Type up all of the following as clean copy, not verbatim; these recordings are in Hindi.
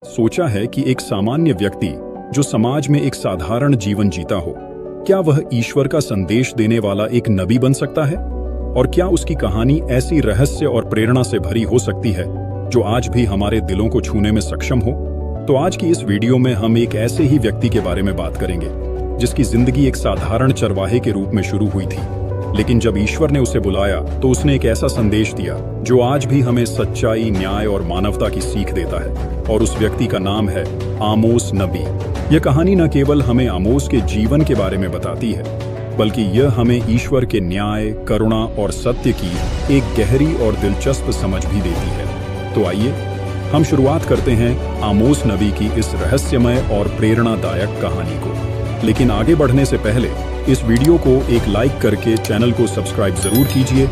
सोचा है कि एक सामान्य व्यक्ति जो समाज में एक साधारण जीवन जीता हो, क्या वह ईश्वर का संदेश देने वाला एक नबी बन सकता है? और क्या उसकी कहानी ऐसी रहस्य और प्रेरणा से भरी हो सकती है जो आज भी हमारे दिलों को छूने में सक्षम हो? तो आज की इस वीडियो में हम एक ऐसे ही व्यक्ति के बारे में बात करेंगे जिसकी जिंदगी एक साधारण चरवाहे के रूप में शुरू हुई थी, लेकिन जब ईश्वर ने उसे बुलाया तो उसने एक ऐसा संदेश दिया जो आज भी हमें सच्चाई, न्याय और मानवता की सीख देता है। और उस व्यक्ति का नाम है आमोस नबी। यह कहानी न केवल हमें आमोस के जीवन के बारे में बताती है, बल्कि यह हमें ईश्वर के न्याय, करुणा और सत्य की एक गहरी और दिलचस्प समझ भी देती है। तो आइए हम शुरुआत करते हैं आमोस नबी की इस रहस्यमय और प्रेरणादायक कहानी को। लेकिन आगे बढ़ने से पहले इस वीडियो को एक लाइक करके चैनल को सब्सक्राइब जरूर कीजिए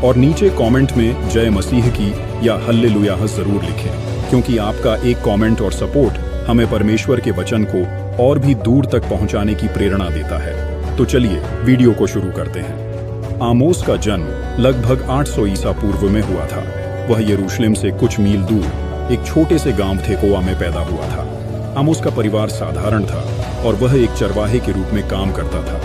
और नीचे कमेंट में जय मसीह की या हल्लेलुया जरूर लिखें, क्योंकि आपका एक कमेंट और सपोर्ट हमें परमेश्वर के वचन को और भी दूर तक पहुंचाने की प्रेरणा देता है। तो चलिए वीडियो को शुरू करते हैं। आमोस का जन्म लगभग 800 ईसा पूर्व में हुआ था। वह यरूशलेम से कुछ मील दूर एक छोटे से गांव थेकोवा में पैदा हुआ था। आमोस का परिवार साधारण था और वह एक चरवाहे के रूप में काम करता था।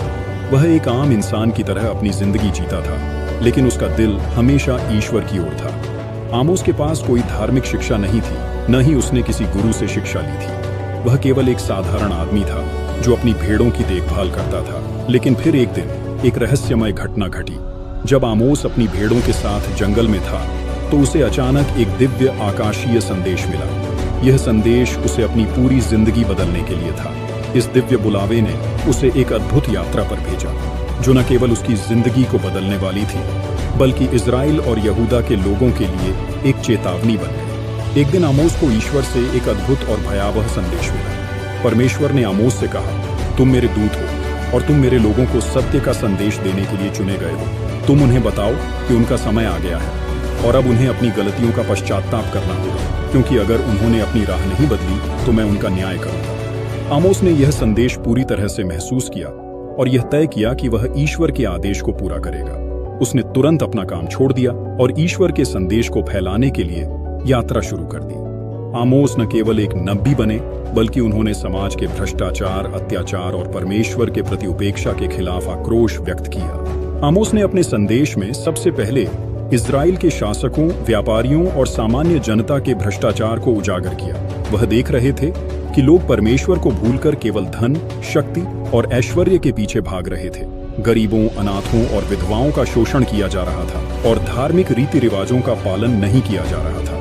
वह एक आम इंसान की तरह अपनी जिंदगी जीता था, लेकिन उसका दिल हमेशा ईश्वर की ओर था। आमोस के पास कोई धार्मिक शिक्षा नहीं थी, न ही उसने किसी गुरु से शिक्षा ली थी। वह केवल एक साधारण आदमी था जो अपनी भेड़ों की देखभाल करता था। लेकिन फिर एक दिन एक रहस्यमय घटना घटी। जब आमोस अपनी भेड़ों के साथ जंगल में था तो उसे अचानक एक दिव्य आकाशीय संदेश मिला। यह संदेश उसे अपनी पूरी जिंदगी बदलने के लिए था। इस दिव्य बुलावे ने उसे एक अद्भुत यात्रा पर भेजा जो न केवल उसकी जिंदगी को बदलने वाली थी, बल्कि इजराइल और यहूदा के लोगों के लिए एक चेतावनी बन गई। एक दिन आमोस को ईश्वर से एक अद्भुत और भयावह संदेश मिला। परमेश्वर ने आमोस से कहा, तुम मेरे दूत हो और तुम मेरे लोगों को सत्य का संदेश देने के लिए चुने गए हो। तुम उन्हें बताओ कि उनका समय आ गया है और अब उन्हें अपनी गलतियों का पश्चाताप करना होगा, क्योंकि अगर उन्होंने अपनी राह नहीं बदली तो मैं उनका न्याय करूंगा। आमोस ने यह संदेश पूरी तरह से महसूस किया और यह तय किया कि वह ईश्वर के आदेश को पूरा करेगा। उसने तुरंत अपना काम छोड़ दिया और ईश्वर के संदेश को फैलाने के लिए यात्रा शुरू कर दी। आमोस न केवल एक नबी बने, बल्कि उन्होंने समाज के भ्रष्टाचार, अत्याचार और परमेश्वर के प्रति उपेक्षा के खिलाफ आक्रोश व्यक्त किया। आमोस ने अपने संदेश में सबसे पहले इजराइल के शासकों, व्यापारियों और सामान्य जनता के भ्रष्टाचार को उजागर किया। वह देख रहे थे कि लोग परमेश्वर को भूलकर केवल धन, शक्ति और ऐश्वर्य के पीछे भाग रहे थे। गरीबों, अनाथों और विधवाओं का शोषण किया जा रहा था और धार्मिक रीति रिवाजों का पालन नहीं किया जा रहा था।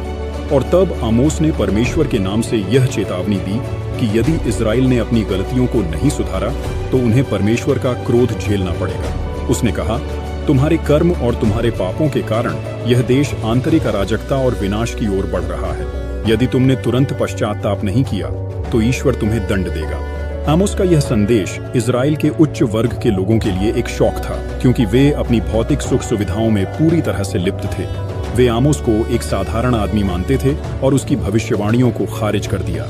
और तब आमोस ने परमेश्वर के नाम से यह चेतावनी दी कि यदि इजराइल ने अपनी गलतियों को नहीं सुधारा तो उन्हें परमेश्वर का क्रोध झेलना पड़ेगा। उसने कहा, तुम्हारे कर्म और तुम्हारे पापों के कारण यह देश आंतरिक अराजकता और विनाश की ओर बढ़ रहा है। यदि तुमने तुरंत पश्चाताप नहीं किया तो ईश्वर तुम्हें दंड देगा। आमोस का यह संदेश इजराइल के उच्च वर्ग के लोगों के लिए एक शौक था, क्योंकि वे अपनी भौतिक सुख सुविधाओं में पूरी तरह से लिप्त थे। वे आमोस को एक साधारण आदमी मानते थे और उसकी भविष्यवाणियों को खारिज कर दिया।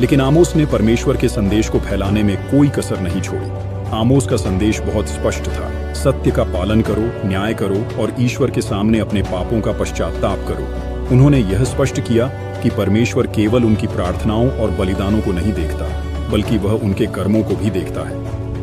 लेकिन आमोस ने परमेश्वर के संदेश को फैलाने में कोई कसर नहीं छोड़ी। आमोस का संदेश बहुत स्पष्ट था, सत्य का पालन करो, न्याय करो और ईश्वर के सामने अपने पापों का पश्चाताप करो। उन्होंने यह स्पष्ट किया कि परमेश्वर केवल उनकी प्रार्थनाओं और बलिदानों को नहीं देखता, बल्कि वह उनके कर्मों को भी देखता है।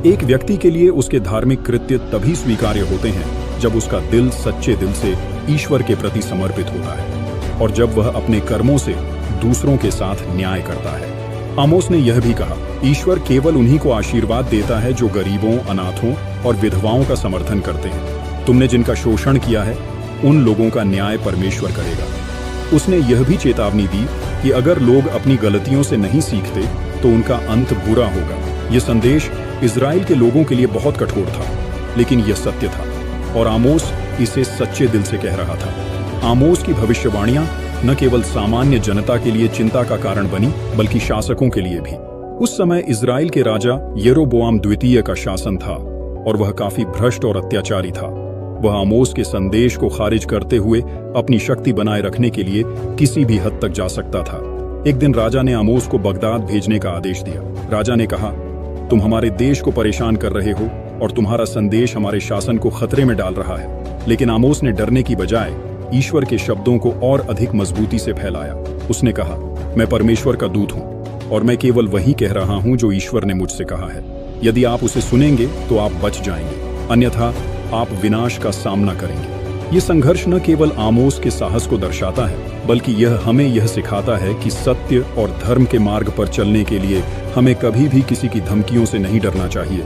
एक व्यक्ति के लिए उसके धार्मिक कृत्य तभी स्वीकार्य होते हैं जब उसका दिल सच्चे दिल से ईश्वर के प्रति समर्पित होता है और जब वह अपने कर्मों से दूसरों के साथ न्याय करता है। आमोस ने यह भी कहा, ईश्वर केवल उन्हीं को आशीर्वाद देता है जो गरीबों, अनाथों और विधवाओं का समर्थन करते हैं। तुमने जिनका शोषण किया है उन लोगों का न्याय परमेश्वर करेगा। उसने यह भी चेतावनी दी कि अगर लोग अपनी गलतियों से नहीं सीखते तो उनका अंत बुरा होगा। यह संदेश इजराइल के लोगों के लिए बहुत कठोर था, लेकिन यह सत्य था और आमोस इसे सच्चे दिल से कह रहा था। आमोस की भविष्यवाणियां न केवल सामान्य जनता के लिए चिंता का कारण बनी, बल्कि शासकों के लिए भी। उस समय इजराइल के राजा यरोबोआम द्वितीय का शासन था और वह काफी भ्रष्ट और अत्याचारी था। वह आमोस के संदेश को खारिज करते हुए अपनी शक्ति बनाए रखने के लिए किसी भी हद तक जा सकता था। एक दिन राजा ने आमोस को बगदाद भेजने का आदेश दिया। राजा ने कहा, तुम हमारे देश को परेशान कर रहे हो और तुम्हारा संदेश हमारे शासन को खतरे में डाल रहा है। लेकिन आमोस ने डरने की बजाय ईश्वर के शब्दों को और अधिक मजबूती से फैलाया। उसने कहा, मैं परमेश्वर का दूत हूँ और मैं केवल वही कह रहा हूँ जो ईश्वर ने मुझसे कहा है। यदि आप उसे सुनेंगे तो आप बच जाएंगे, अन्यथा आप विनाश का सामना करेंगे। ये संघर्ष न केवल आमोस के साहस को दर्शाता है, बल्कि यह हमें यह सिखाता है कि सत्य और धर्म के मार्ग पर चलने के लिए हमें कभी भी किसी की धमकियों से नहीं डरना चाहिए।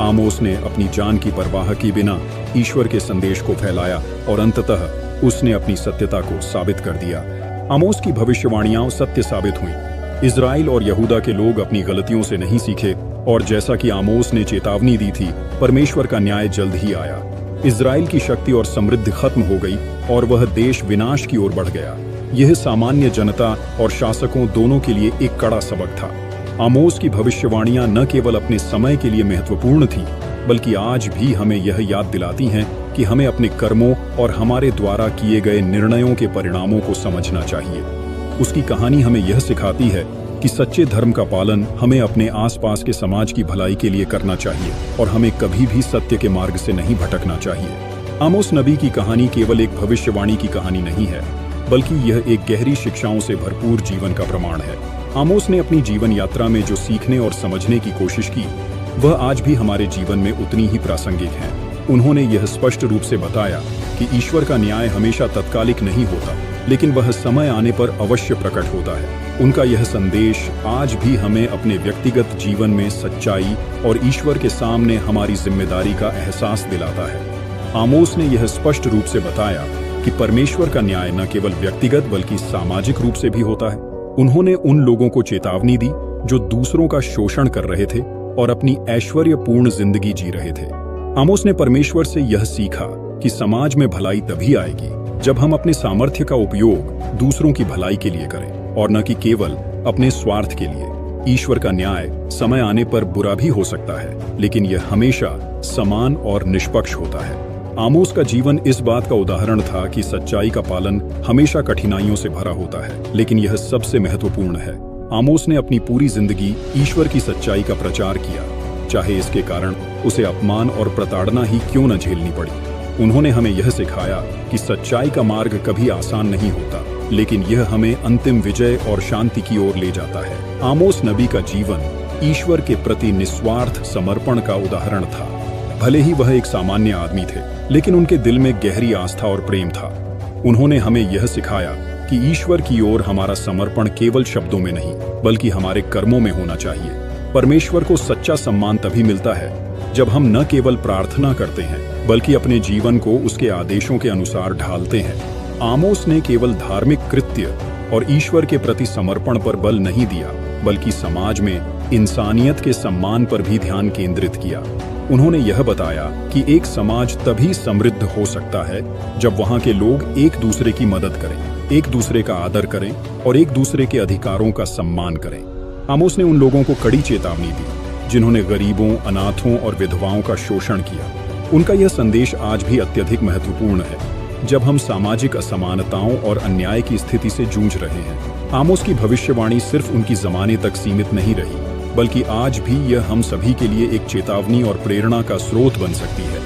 आमोस ने अपनी जान की परवाह किए बिना ईश्वर के संदेश को फैलाया और अंततः उसने अपनी सत्यता को साबित कर दिया। आमोस की भविष्यवाणियां सत्य साबित हुईं। इजराइल और यहूदा के लोग अपनी गलतियों से नहीं सीखे और जैसा कि आमोस ने चेतावनी दी थी, परमेश्वर का न्याय जल्द ही आया। इजराइल की शक्ति और समृद्धि खत्म हो गई और वह देश विनाश की ओर बढ़ गया। यह सामान्य जनता और शासकों दोनों के लिए एक कड़ा सबक था। आमोस की भविष्यवाणियां न केवल अपने समय के लिए महत्वपूर्ण थीं, बल्कि आज भी हमें यह याद दिलाती हैं कि हमें अपने कर्मों और हमारे द्वारा किए गए निर्णयों के परिणामों को समझना चाहिए। उसकी कहानी हमें यह सिखाती है कि सच्चे धर्म का पालन हमें अपने आसपास के समाज की भलाई के लिए करना चाहिए और हमें कभी भी सत्य के मार्ग से नहीं भटकना चाहिए। आमोस नबी की कहानी केवल एक भविष्यवाणी की कहानी नहीं है, बल्कि यह एक गहरी शिक्षाओं से भरपूर जीवन का प्रमाण है। आमोस ने अपनी जीवन यात्रा में जो सीखने और समझने की कोशिश की, वह आज भी हमारे जीवन में उतनी ही प्रासंगिक है। उन्होंने यह स्पष्ट रूप से बताया कि ईश्वर का न्याय हमेशा तत्कालिक नहीं होता, लेकिन वह समय आने पर अवश्य प्रकट होता है। उनका यह संदेश आज भी हमें अपने व्यक्तिगत जीवन में सच्चाई और ईश्वर के सामने हमारी जिम्मेदारी का एहसास दिलाता है। आमोस ने यह स्पष्ट रूप से बताया कि परमेश्वर का न्याय न केवल व्यक्तिगत बल्कि सामाजिक रूप से भी होता है। उन्होंने उन लोगों को चेतावनी दी जो दूसरों का शोषण कर रहे थे और अपनी ऐश्वर्यपूर्ण जिंदगी जी रहे थे। आमोस ने परमेश्वर से यह सीखा कि समाज में भलाई तभी आएगी जब हम अपने सामर्थ्य का उपयोग दूसरों की भलाई के लिए करें और न कि केवल अपने स्वार्थ के लिए। ईश्वर का न्याय समय आने पर बुरा भी हो सकता है, लेकिन यह हमेशा समान और निष्पक्ष होता है। आमोस का जीवन इस बात का उदाहरण था कि सच्चाई का पालन हमेशा कठिनाइयों से भरा होता है, लेकिन यह सबसे महत्वपूर्ण है। आमोस ने अपनी पूरी जिंदगी ईश्वर की सच्चाई का प्रचार किया, चाहे इसके कारण उसे अपमान और प्रताड़ना ही क्यों न झेलनी पड़ी। उन्होंने हमें यह सिखाया कि सच्चाई का मार्ग कभी आसान नहीं होता, लेकिन यह हमें अंतिम विजय और शांति की ओर ले जाता है। आमोस नबी का जीवन ईश्वर के प्रति निस्वार्थ समर्पण का उदाहरण था। भले ही वह एक सामान्य आदमी थे, लेकिन उनके दिल में गहरी आस्था और प्रेम था। उन्होंने हमें यह सिखाया कि ईश्वर की ओर हमारा समर्पण केवल शब्दों में नहीं, बल्कि हमारे कर्मों में होना चाहिए। परमेश्वर को सच्चा सम्मान तभी मिलता है जब हम न केवल प्रार्थना करते हैं, बल्कि अपने जीवन को उसके आदेशों के अनुसार ढालते हैं। आमोस ने केवल धार्मिक कृत्य और ईश्वर के प्रति समर्पण पर बल नहीं दिया, बल्कि समाज में इंसानियत के सम्मान पर भी ध्यान केंद्रित किया। उन्होंने यह बताया कि एक समाज तभी समृद्ध हो सकता है जब वहां के लोग एक दूसरे की मदद करें, एक दूसरे का आदर करें और एक दूसरे के अधिकारों का सम्मान करें। आमोस ने उन लोगों को कड़ी चेतावनी दी जिन्होंने गरीबों, अनाथों और विधवाओं का शोषण किया। उनका यह संदेश आज भी अत्यधिक महत्वपूर्ण है जब हम सामाजिक असमानताओं और अन्याय की स्थिति से जूझ रहे हैं। आमोस की भविष्यवाणी सिर्फ उनकी जमाने तक सीमित नहीं रही, बल्कि आज भी यह हम सभी के लिए एक चेतावनी और प्रेरणा का स्रोत बन सकती है।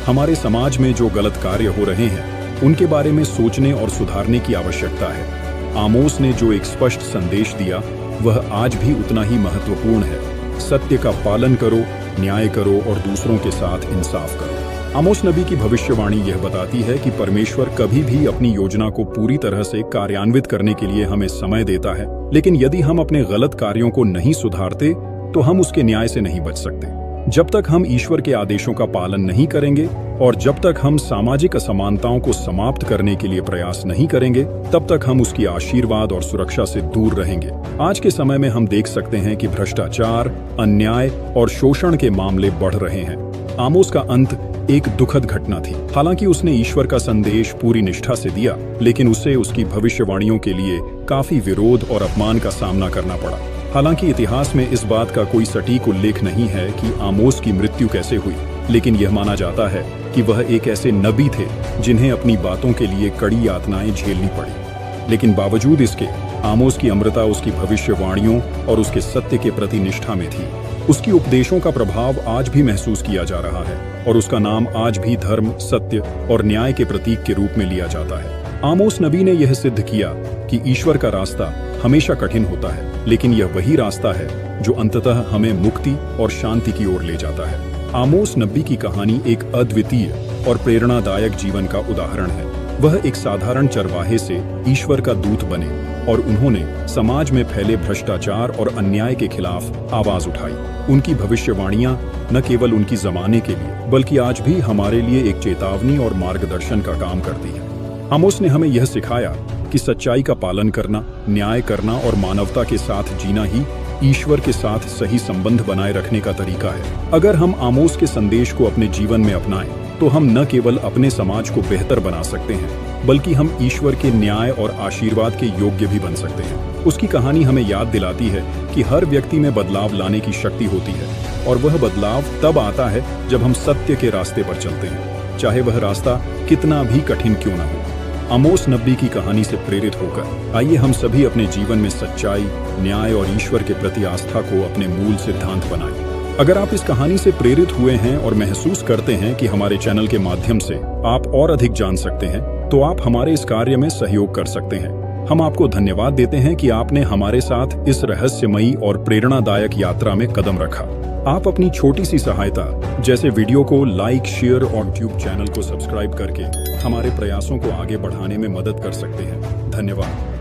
हमारे समाज में जो गलत कार्य हो रहे हैं, उनके बारे में सोचने और सुधारने की आवश्यकता है। आमोस ने जो एक स्पष्ट संदेश दिया, वह आज भी उतना ही महत्वपूर्ण है। सत्य का पालन करो, न्याय करो और दूसरों के साथ इंसाफ करो। आमोस नबी की भविष्यवाणी यह बताती है कि परमेश्वर कभी भी अपनी योजना को पूरी तरह से कार्यान्वित करने के लिए हमें समय देता है, लेकिन यदि हम अपने गलत कार्यों को नहीं सुधारते तो हम उसके न्याय से नहीं बच सकते। जब तक हम ईश्वर के आदेशों का पालन नहीं करेंगे और जब तक हम सामाजिक असमानताओं को समाप्त करने के लिए प्रयास नहीं करेंगे, तब तक हम उसकी आशीर्वाद और सुरक्षा से दूर रहेंगे। आज के समय में हम देख सकते हैं कि भ्रष्टाचार, अन्याय और शोषण के मामले बढ़ रहे हैं। आमोस का अंत एक दुखद घटना थी। हालांकि उसने ईश्वर का संदेश पूरी निष्ठा से दिया, लेकिन उसे उसकी भविष्यवाणियों के लिए काफी विरोध और अपमान का सामना करना पड़ा। हालांकि इतिहास में इस बात का कोई सटीक उल्लेख नहीं है कि आमोस की मृत्यु कैसे हुई, लेकिन यह माना जाता है कि वह एक ऐसे नबी थे जिन्हें अपनी बातों के लिए कड़ी यातनाएं झेलनी पड़ी। लेकिन बावजूद इसके, आमोस की अमरता उसकी भविष्यवाणियों और उसके सत्य के प्रति निष्ठा में थी। उसकी उपदेशों का प्रभाव आज भी महसूस किया जा रहा है और उसका नाम आज भी धर्म, सत्य और न्याय के प्रतीक के रूप में लिया जाता है। आमोस नबी ने यह सिद्ध किया कि ईश्वर का रास्ता हमेशा कठिन होता है, लेकिन यह वही रास्ता है जो अंततः हमें मुक्ति और शांति की ओर ले जाता है। आमोस नबी की कहानी एक अद्वितीय और प्रेरणादायक जीवन का उदाहरण है। वह एक साधारण चरवाहे से ईश्वर का दूत बने और उन्होंने समाज में फैले भ्रष्टाचार और अन्याय के खिलाफ आवाज उठाई। उनकी भविष्यवाणियां न केवल उनकी जमाने के लिए बल्कि आज भी हमारे लिए एक चेतावनी और मार्गदर्शन का काम करती है। आमोस ने हमें यह सिखाया कि सच्चाई का पालन करना, न्याय करना और मानवता के साथ जीना ही ईश्वर के साथ सही संबंध बनाए रखने का तरीका है। अगर हम आमोस के संदेश को अपने जीवन में अपनाएं, तो हम न केवल अपने समाज को बेहतर बना सकते हैं, बल्कि हम ईश्वर के न्याय और आशीर्वाद के योग्य भी बन सकते हैं। उसकी कहानी हमें याद दिलाती है कि हर व्यक्ति में बदलाव लाने की शक्ति होती है, और वह बदलाव तब आता है जब हम सत्य के रास्ते पर चलते हैं, चाहे वह रास्ता कितना भी कठिन क्यों न हो। आमोस नबी की कहानी से प्रेरित होकर आइए हम सभी अपने जीवन में सच्चाई, न्याय और ईश्वर के प्रति आस्था को अपने मूल सिद्धांत बनाएं। अगर आप इस कहानी से प्रेरित हुए हैं और महसूस करते हैं कि हमारे चैनल के माध्यम से आप और अधिक जान सकते हैं, तो आप हमारे इस कार्य में सहयोग कर सकते हैं। हम आपको धन्यवाद देते हैं कि आपने हमारे साथ इस रहस्यमयी और प्रेरणादायक यात्रा में कदम रखा। आप अपनी छोटी सी सहायता, जैसे वीडियो को लाइक, शेयर और यूट्यूब चैनल को सब्सक्राइब करके हमारे प्रयासों को आगे बढ़ाने में मदद कर सकते हैं। धन्यवाद।